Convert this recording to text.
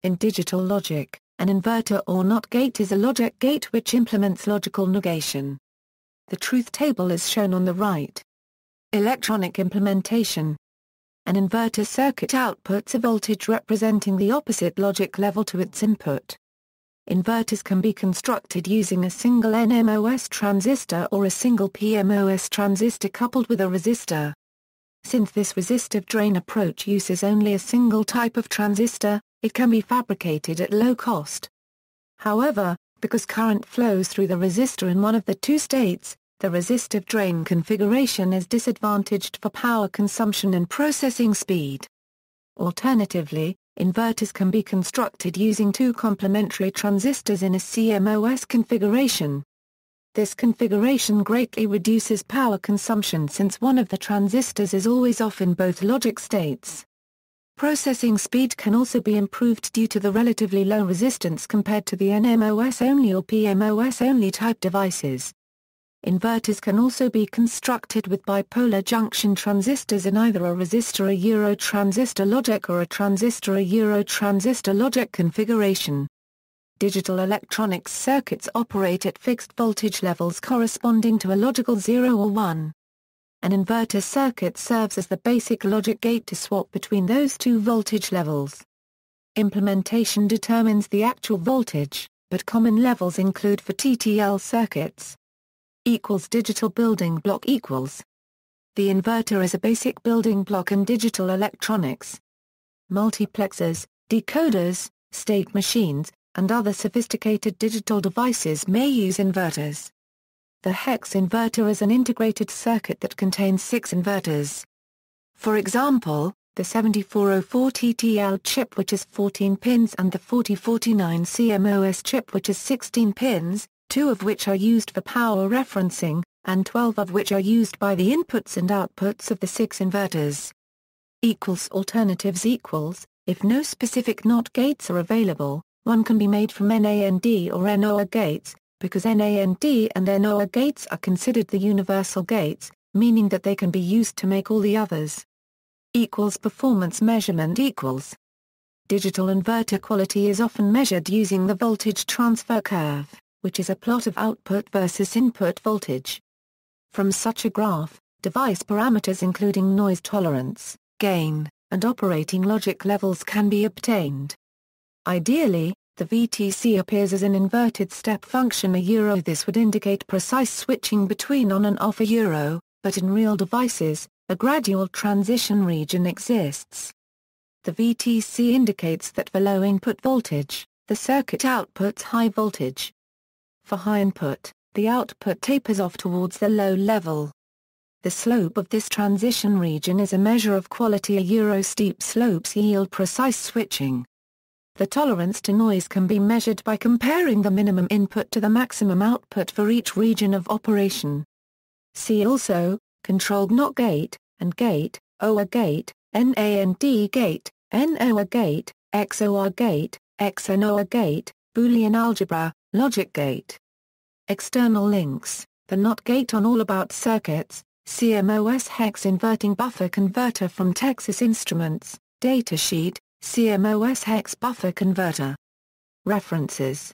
In digital logic, an inverter or NOT gate is a logic gate which implements logical negation. The truth table is shown on the right. Electronic implementation. An inverter circuit outputs a voltage representing the opposite logic level to its input. Inverters can be constructed using a single NMOS transistor or a single PMOS transistor coupled with a resistor. Since this resistive drain approach uses only a single type of transistor, it can be fabricated at low cost. However, because current flows through the resistor in one of the two states, the resistive drain configuration is disadvantaged for power consumption and processing speed. Alternatively, inverters can be constructed using two complementary transistors in a CMOS configuration. This configuration greatly reduces power consumption since one of the transistors is always off in both logic states. Processing speed can also be improved due to the relatively low resistance compared to the NMOS-only or PMOS-only type devices. Inverters can also be constructed with bipolar junction transistors in either a resistor-a-transistor logic or a transistor-a-transistor logic configuration. Digital electronics circuits operate at fixed voltage levels corresponding to a logical 0 or 1. An inverter circuit serves as the basic logic gate to swap between those two voltage levels. Implementation determines the actual voltage, but common levels include for TTL circuits. Digital building block equals. The inverter is a basic building block in digital electronics. Multiplexers, decoders, state machines, and other sophisticated digital devices may use inverters. The hex inverter is an integrated circuit that contains 6 inverters. For example, the 7404 TTL chip which is 14 pins and the 4049 CMOS chip which is 16 pins, 2 of which are used for power referencing, and 12 of which are used by the inputs and outputs of the 6 inverters. Alternatives equals, if no specific NOT gates are available, one can be made from NAND or NOR gates, because NAND and NOR gates are considered the universal gates, meaning that they can be used to make all the others. Performance measurement equals. Digital inverter quality is often measured using the voltage transfer curve, which is a plot of output versus input voltage. From such a graph, device parameters including noise tolerance, gain, and operating logic levels can be obtained. Ideally, the VTC appears as an inverted step function This would indicate precise switching between on and off but in real devices, a gradual transition region exists. The VTC indicates that for low input voltage, the circuit outputs high voltage. For high input, the output tapers off towards the low level. The slope of this transition region is a measure of quality. Steep slopes yield precise switching. The tolerance to noise can be measured by comparing the minimum input to the maximum output for each region of operation. See also, controlled NOT gate, AND gate, OR gate, NAND gate, NOR gate, XOR gate, XNOR gate, Boolean algebra, logic gate. External links, the NOT gate on All About Circuits, CMOS hex inverting buffer converter from Texas Instruments, datasheet, CMOS hex buffer converter. References